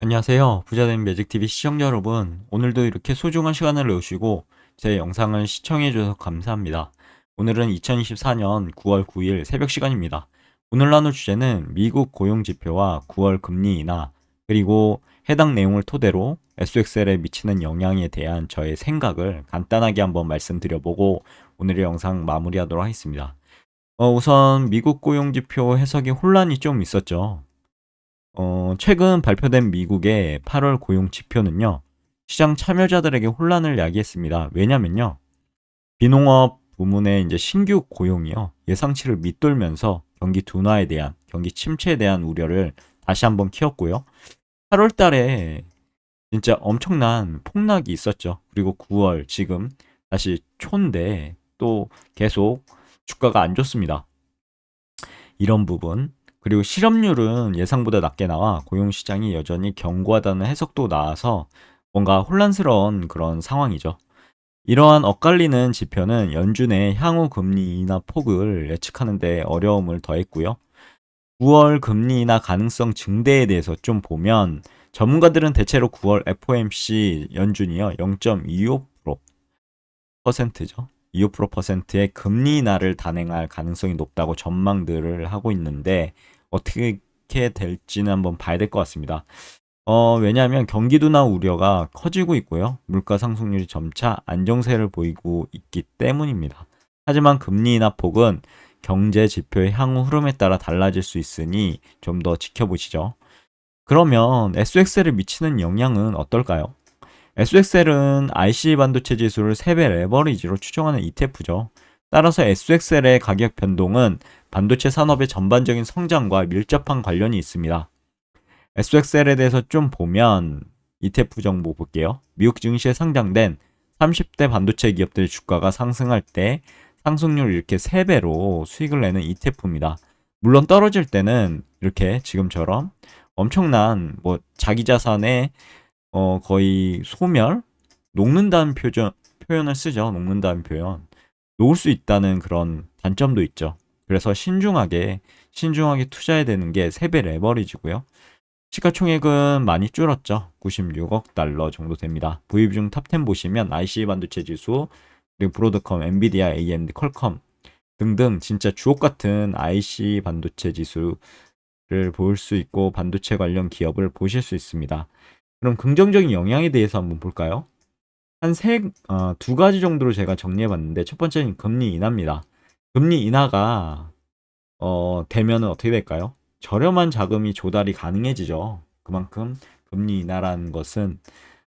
안녕하세요. 부자된 매직TV 시청자 여러분. 오늘도 이렇게 소중한 시간을 내주시고 제 영상을 시청해주셔서 감사합니다. 오늘은 2024년 9월 9일 새벽 시간입니다. 오늘 나눌 주제는 미국 고용지표와 9월 금리 인하, 그리고 해당 내용을 토대로 SXL에 미치는 영향에 대한 저의 생각을 간단하게 한번 말씀드려보고 오늘의 영상 마무리하도록 하겠습니다. 우선 미국 고용지표 해석에 혼란이 좀 있었죠. 최근 발표된 미국의 8월 고용 지표는요, 시장 참여자들에게 혼란을 야기했습니다. 왜냐면요, 비농업 부문의 이제 신규 고용이요, 예상치를 밑돌면서 경기 둔화에 대한, 경기 침체에 대한 우려를 다시 한번 키웠고요. 8월 달에 진짜 엄청난 폭락이 있었죠. 그리고 9월 지금 다시 초인데 또 계속 주가가 안 좋습니다. 이런 부분, 그리고 실업률은 예상보다 낮게 나와 고용시장이 여전히 견고하다는 해석도 나와서 뭔가 혼란스러운 그런 상황이죠. 이러한 엇갈리는 지표는 연준의 향후 금리 인하 폭을 예측하는 데 어려움을 더했고요. 9월 금리 인하 가능성 증대에 대해서 좀 보면 전문가들은 대체로 9월 FOMC 연준이요 0.25%죠. 25%의 금리 인하를 단행할 가능성이 높다고 전망들을 하고 있는데 어떻게 될지는 한번 봐야 될 것 같습니다. 왜냐하면 경기 둔화 우려가 커지고 있고요. 물가 상승률이 점차 안정세를 보이고 있기 때문입니다. 하지만 금리 인하 폭은 경제 지표의 향후 흐름에 따라 달라질 수 있으니 좀 더 지켜보시죠. 그러면 SXL에 미치는 영향은 어떨까요? SXL은 IC 반도체 지수를 3배 레버리지로 추정하는 ETF죠. 따라서 SXL의 가격 변동은 반도체 산업의 전반적인 성장과 밀접한 관련이 있습니다. SXL에 대해서 좀 보면 ETF 정보 볼게요. 미국 증시에 상장된 30대 반도체 기업들의 주가가 상승할 때 상승률을 이렇게 3배로 수익을 내는 ETF입니다. 물론 떨어질 때는 이렇게 지금처럼 엄청난 뭐 자기 자산의 거의 소멸? 녹는다는 표현을 쓰죠. 녹는다는 표현. 녹을 수 있다는 그런 단점도 있죠. 그래서 신중하게 투자해야 되는 게 3배 레버리지고요. 시가총액은 많이 줄었죠. 96억 달러 정도 됩니다. 보유 중 탑10 보시면 IC 반도체 지수, 그리고 브로드컴, 엔비디아, AMD, 퀄컴 등등 진짜 주옥 같은 IC 반도체 지수를 볼 수 있고 반도체 관련 기업을 보실 수 있습니다. 그럼 긍정적인 영향에 대해서 한번 볼까요? 두 가지 정도로 제가 정리해 봤는데, 첫 번째는 금리 인하입니다. 금리 인하가, 되면은 어떻게 될까요? 저렴한 자금이 조달이 가능해지죠. 그만큼 금리 인하라는 것은,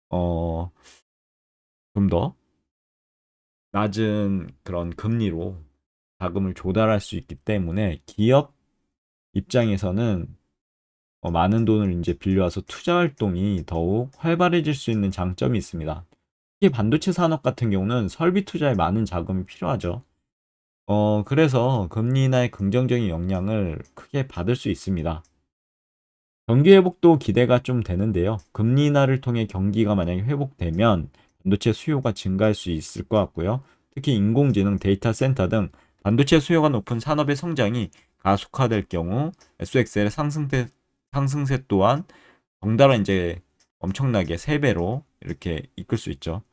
어, 좀 더 낮은 그런 금리로 자금을 조달할 수 있기 때문에 기업 입장에서는 많은 돈을 이제 빌려와서 투자 활동이 더욱 활발해질 수 있는 장점이 있습니다. 특히 반도체 산업 같은 경우는 설비 투자에 많은 자금이 필요하죠. 그래서 금리 인하의 긍정적인 영향을 크게 받을 수 있습니다. 경기 회복도 기대가 좀 되는데요. 금리 인하를 통해 경기가 만약에 회복되면 반도체 수요가 증가할 수 있을 것 같고요. 특히 인공지능, 데이터 센터 등 반도체 수요가 높은 산업의 성장이 가속화될 경우 SXL의 상승세 또한 덩달아 이제 엄청나게 3배로 이렇게 이끌 수 있죠.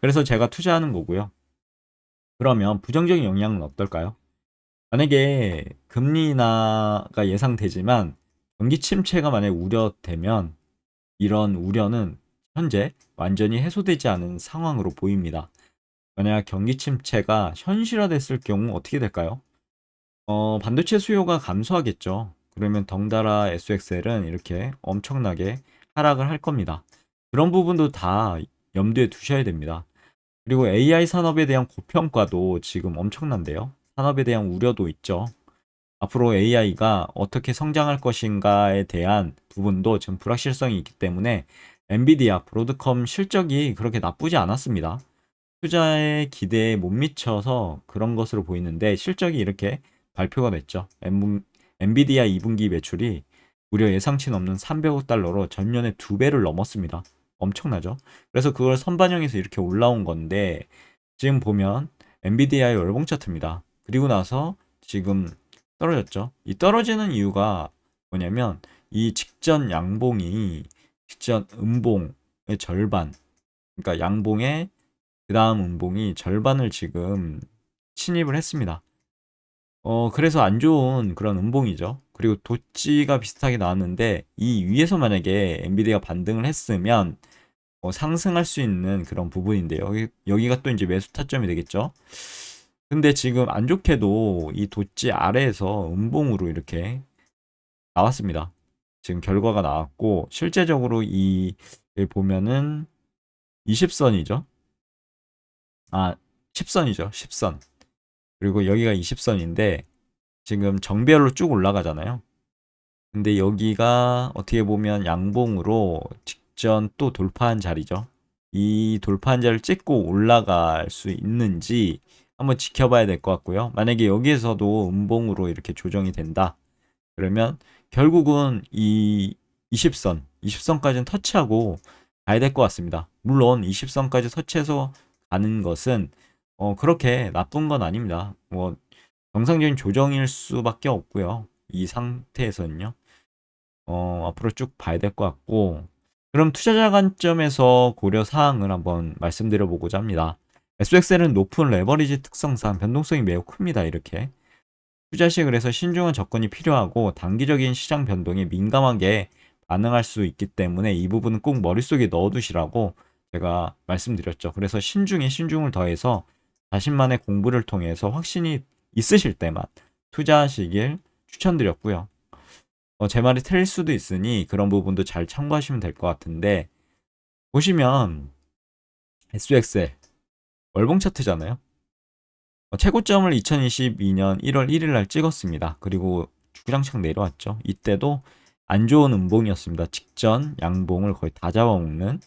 그래서 제가 투자하는 거고요. 그러면 부정적인 영향은 어떨까요? 만약에 금리 인하가 예상되지만 경기 침체가 만약에 우려되면 이런 우려는 현재 완전히 해소되지 않은 상황으로 보입니다. 만약 경기 침체가 현실화됐을 경우 어떻게 될까요? 반도체 수요가 감소하겠죠. 그러면 덩달아 SXL은 이렇게 엄청나게 하락을 할 겁니다. 그런 부분도 다 염두에 두셔야 됩니다. 그리고 AI 산업에 대한 고평가도 지금 엄청난데요. 산업에 대한 우려도 있죠. 앞으로 AI가 어떻게 성장할 것인가에 대한 부분도 지금 불확실성이 있기 때문에 엔비디아, 브로드컴 실적이 그렇게 나쁘지 않았습니다. 투자의 기대에 못 미쳐서 그런 것으로 보이는데 실적이 이렇게 발표가 됐죠. 엔비디아 2분기 매출이 무려 예상치 넘는 300억 달러로 전년의 2배를 넘었습니다. 엄청나죠? 그래서 그걸 선반영해서 이렇게 올라온 건데 지금 보면 엔비디아의 월봉 차트입니다. 그리고 나서 지금 떨어졌죠. 이 떨어지는 이유가 뭐냐면 이 직전 양봉이 직전 음봉의 절반, 그러니까 양봉의 그 다음 음봉이 절반을 지금 침입을 했습니다. 그래서 안 좋은 그런 음봉이죠. 그리고 도찌가 비슷하게 나왔는데 이 위에서 만약에 엔비디아가 반등을 했으면 상승할 수 있는 그런 부분인데요. 여기가 또 이제 매수 타점이 되겠죠. 근데 지금 안 좋게도 이 도찌 아래에서 음봉으로 이렇게 나왔습니다. 지금 결과가 나왔고 실제적으로 이 보면은 20선이죠. 아, 10선이죠. 10선. 그리고 여기가 20선인데 지금 정배열로 쭉 올라가잖아요. 근데 여기가 어떻게 보면 양봉으로 직전 또 돌파한 자리죠. 이 돌파한 자리를 찍고 올라갈 수 있는지 한번 지켜봐야 될 것 같고요. 만약에 여기에서도 음봉으로 이렇게 조정이 된다. 그러면 결국은 이 20선, 20선까지는 터치하고 가야 될 것 같습니다. 물론 20선까지 터치해서 가는 것은 그렇게 나쁜 건 아닙니다. 뭐 정상적인 조정일 수밖에 없고요. 이 상태에서는요. 앞으로 쭉 봐야 될 것 같고, 그럼 투자자 관점에서 고려 사항을 한번 말씀드려 보고자 합니다. SXL은 높은 레버리지 특성상 변동성이 매우 큽니다. 이렇게. 투자 시 그래서 신중한 접근이 필요하고 단기적인 시장 변동에 민감하게 반응할 수 있기 때문에 이 부분은 꼭 머릿속에 넣어두시라고 제가 말씀드렸죠. 그래서 신중에 신중을 더해서 자신만의 공부를 통해서 확신이 있으실 때만 투자하시길 추천드렸고요. 제 말이 틀릴 수도 있으니 그런 부분도 잘 참고하시면 될 것 같은데 보시면 SXL 월봉 차트잖아요. 최고점을 2022년 1월 1일 날 찍었습니다. 그리고 주구장창 내려왔죠. 이때도 안 좋은 음봉이었습니다. 직전 양봉을 거의 다 잡아먹는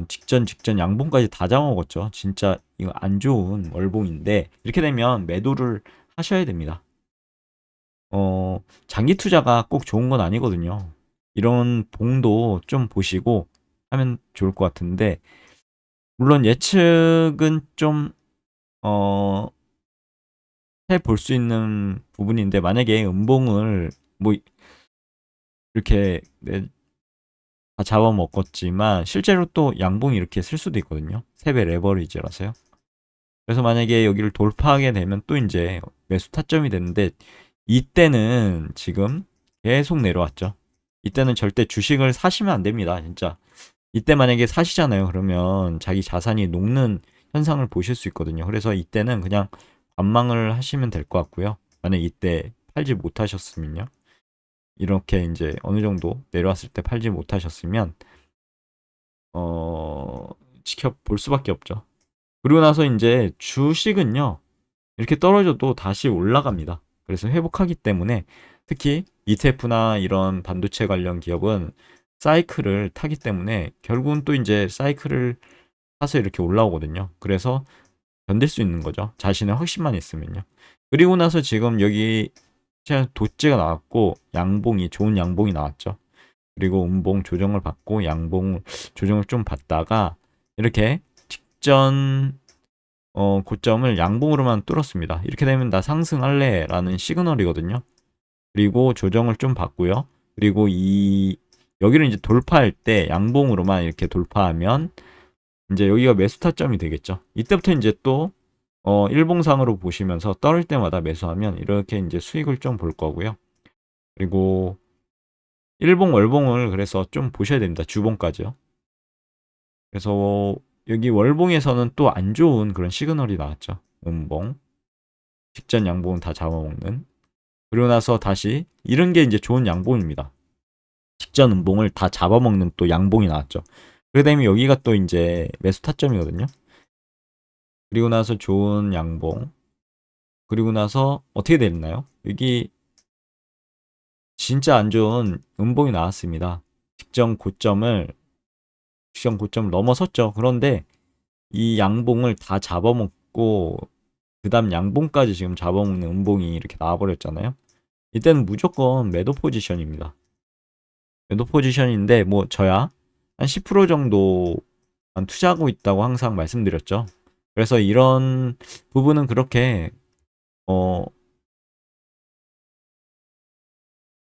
직전 양봉까지 다 잡아먹었죠. 진짜 이거 안 좋은 월봉인데 이렇게 되면 매도를 하셔야 됩니다. 장기 투자가 꼭 좋은 건 아니거든요. 이런 봉도 좀 보시고 하면 좋을 것 같은데 물론 예측은 좀 해볼 수 있는 부분인데 만약에 음봉을 뭐 이렇게 다 잡아먹었지만 실제로 또 양봉이 이렇게 쓸 수도 있거든요. 3배 레버리지라서요. 그래서 만약에 여기를 돌파하게 되면 또 이제 매수 타점이 되는데 이때는 지금 계속 내려왔죠. 이때는 절대 주식을 사시면 안 됩니다. 진짜. 이때 만약에 사시잖아요. 그러면 자기 자산이 녹는 현상을 보실 수 있거든요. 그래서 이때는 그냥 관망을 하시면 될 것 같고요. 만약 이때 팔지 못하셨으면요. 이렇게 이제 어느 정도 내려왔을 때 팔지 못하셨으면 어 지켜볼 수밖에 없죠. 그리고 나서 이제 주식은요. 이렇게 떨어져도 다시 올라갑니다. 그래서 회복하기 때문에 특히 ETF나 이런 반도체 관련 기업은 사이클을 타기 때문에 결국은 또 이제 사이클을 타서 이렇게 올라오거든요. 그래서 견딜 수 있는 거죠. 자신의 확신만 있으면요. 그리고 나서 지금 여기 도찌가 나왔고 양봉이 좋은 양봉이 나왔죠. 그리고 음봉 조정을 받고 양봉 조정을 좀 받다가 이렇게 직전 고점을 양봉으로만 뚫었습니다. 이렇게 되면 나 상승할래 라는 시그널이거든요. 그리고 조정을 좀 받고요. 그리고 여기를 이제 돌파할 때 양봉으로만 이렇게 돌파하면 이제 여기가 매수 타점이 되겠죠. 이때부터 이제 또 일봉상으로 보시면서 떨을 때마다 매수하면 이렇게 이제 수익을 좀 볼 거고요. 그리고 일봉 월봉을 그래서 좀 보셔야 됩니다. 주봉까지요. 그래서 여기 월봉에서는 또 안 좋은 그런 시그널이 나왔죠. 음봉. 직전 양봉은 다 잡아먹는. 그리고 나서 다시 이런 게 이제 좋은 양봉입니다. 직전 음봉을 다 잡아먹는 또 양봉이 나왔죠. 그러게 되면 여기가 또 이제 매수 타점이거든요. 그리고 나서 좋은 양봉. 그리고 나서 어떻게 됐나요? 여기 진짜 안 좋은 음봉이 나왔습니다. 직전 고점을 넘어섰죠. 그런데 이 양봉을 다 잡아먹고 그 다음 양봉까지 지금 잡아먹는 음봉이 이렇게 나와버렸잖아요. 이때는 무조건 매도 포지션입니다. 매도 포지션인데 뭐 저야 한 10% 정도 투자하고 있다고 항상 말씀드렸죠. 그래서 이런 부분은 그렇게 어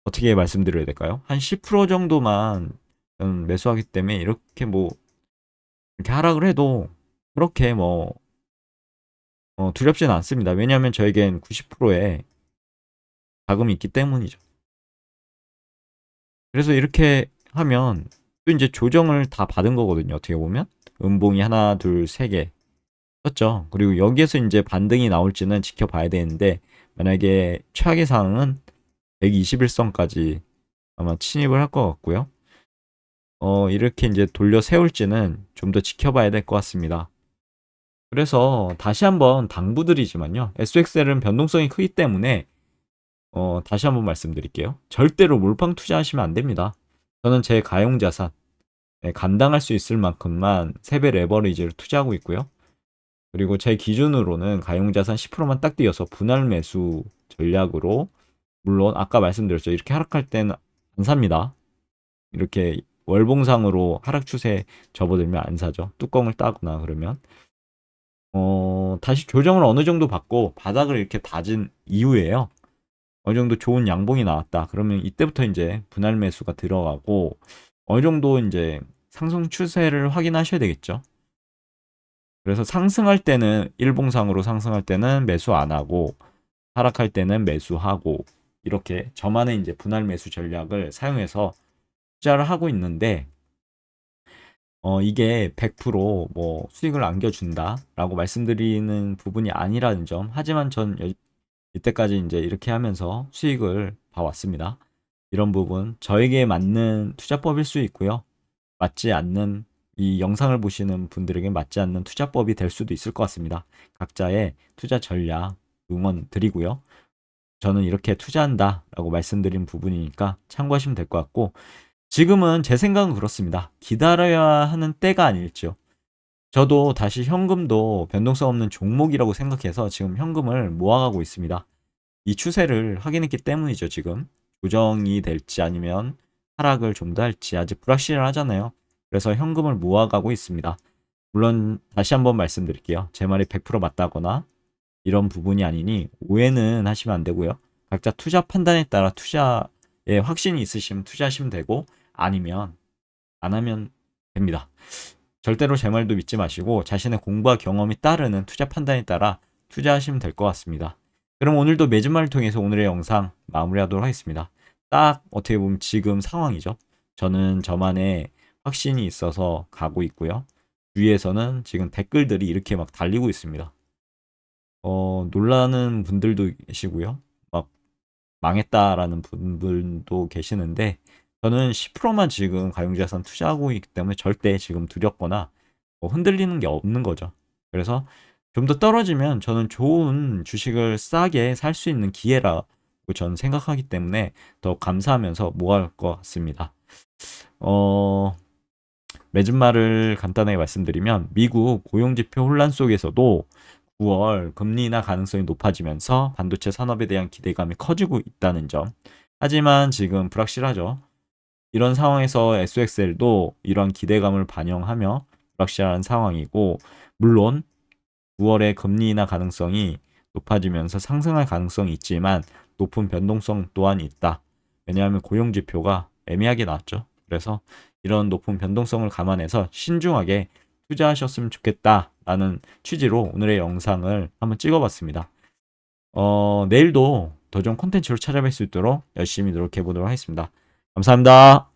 어떻게 말씀드려야 될까요? 한 10% 정도만 저는 매수하기 때문에 이렇게 이렇게 하락을 해도 그렇게 두렵지는 않습니다. 왜냐하면 저에겐 90%의 자금이 있기 때문이죠. 그래서 이렇게 하면 또 이제 조정을 다 받은 거거든요. 어떻게 보면 음봉이 하나, 둘, 세 개 떴죠. 그리고 여기에서 이제 반등이 나올지는 지켜봐야 되는데 만약에 최악의 상황은 121선까지 아마 침입을 할 것 같고요. 이렇게 이제 돌려 세울지는 좀 더 지켜봐야 될 것 같습니다. 그래서 다시 한번 당부드리지만요. SXL은 변동성이 크기 때문에 다시 한번 말씀드릴게요. 절대로 몰빵 투자하시면 안 됩니다. 저는 제 가용자산 감당할 수 있을 만큼만 3배 레버리지를 투자하고 있고요. 그리고 제 기준으로는 가용자산 10%만 딱 띄어서 분할 매수 전략으로, 물론 아까 말씀드렸죠. 이렇게 하락할 때는 안 삽니다. 이렇게 월봉상으로 하락 추세 접어들면 안 사죠. 뚜껑을 따거나 그러면. 다시 조정을 어느 정도 받고 바닥을 이렇게 다진 이후에요. 어느 정도 좋은 양봉이 나왔다. 그러면 이때부터 이제 분할 매수가 들어가고 어느 정도 이제 상승 추세를 확인하셔야 되겠죠. 그래서 상승할 때는 일봉상으로 상승할 때는 매수 안 하고 하락할 때는 매수하고 이렇게 저만의 이제 분할 매수 전략을 사용해서 투자를 하고 있는데 이게 100% 수익을 안겨준다라고 말씀드리는 부분이 아니라는 점. 하지만 전 이때까지 이제 이렇게 하면서 수익을 봐왔습니다. 이런 부분 저에게 맞는 투자법일 수 있고요. 맞지 않는 이 영상을 보시는 분들에게 맞지 않는 투자법이 될 수도 있을 것 같습니다. 각자의 투자 전략 응원 드리고요. 저는 이렇게 투자한다라고 말씀드린 부분이니까 참고하시면 될 것 같고 지금은 제 생각은 그렇습니다. 기다려야 하는 때가 아닐지요. 저도 다시 현금도 변동성 없는 종목이라고 생각해서 지금 현금을 모아가고 있습니다. 이 추세를 확인했기 때문이죠, 지금. 조정이 될지 아니면 하락을 좀 더 할지 아직 불확실하잖아요. 그래서 현금을 모아가고 있습니다. 물론 다시 한번 말씀드릴게요. 제 말이 100% 맞다거나 이런 부분이 아니니 오해는 하시면 안 되고요. 각자 투자 판단에 따라 투자에 확신이 있으시면 투자하시면 되고 아니면 안 하면 됩니다. 절대로 제 말도 믿지 마시고 자신의 공부와 경험이 따르는 투자 판단에 따라 투자하시면 될 것 같습니다. 그럼 오늘도 매주말을 통해서 오늘의 영상 마무리하도록 하겠습니다. 딱 어떻게 보면 지금 상황이죠. 저는 저만의 확신이 있어서 가고 있고요. 주위에서는 지금 댓글들이 이렇게 막 달리고 있습니다. 놀라는 분들도 계시고요. 막 망했다라는 분들도 계시는데 저는 10%만 지금 가용자산 투자하고 있기 때문에 절대 지금 두렵거나 흔들리는 게 없는 거죠. 그래서 좀 더 떨어지면 저는 좋은 주식을 싸게 살 수 있는 기회라고 저는 생각하기 때문에 더 감사하면서 모아갈 것 같습니다. 맺은 말을 간단하게 말씀드리면 미국 고용지표 혼란 속에서도 9월 금리 인하 가능성이 높아지면서 반도체 산업에 대한 기대감이 커지고 있다는 점. 하지만 지금 불확실하죠. 이런 상황에서 SXL도 이런 기대감을 반영하며 불확실한 상황이고 물론 9월에 금리 인하 가능성이 높아지면서 상승할 가능성이 있지만 높은 변동성 또한 있다. 왜냐하면 고용지표가 애매하게 나왔죠. 그래서 이런 높은 변동성을 감안해서 신중하게 투자하셨으면 좋겠다라는 취지로 오늘의 영상을 한번 찍어봤습니다. 내일도 더 좋은 콘텐츠로 찾아뵐 수 있도록 열심히 노력해 보도록 하겠습니다. 감사합니다.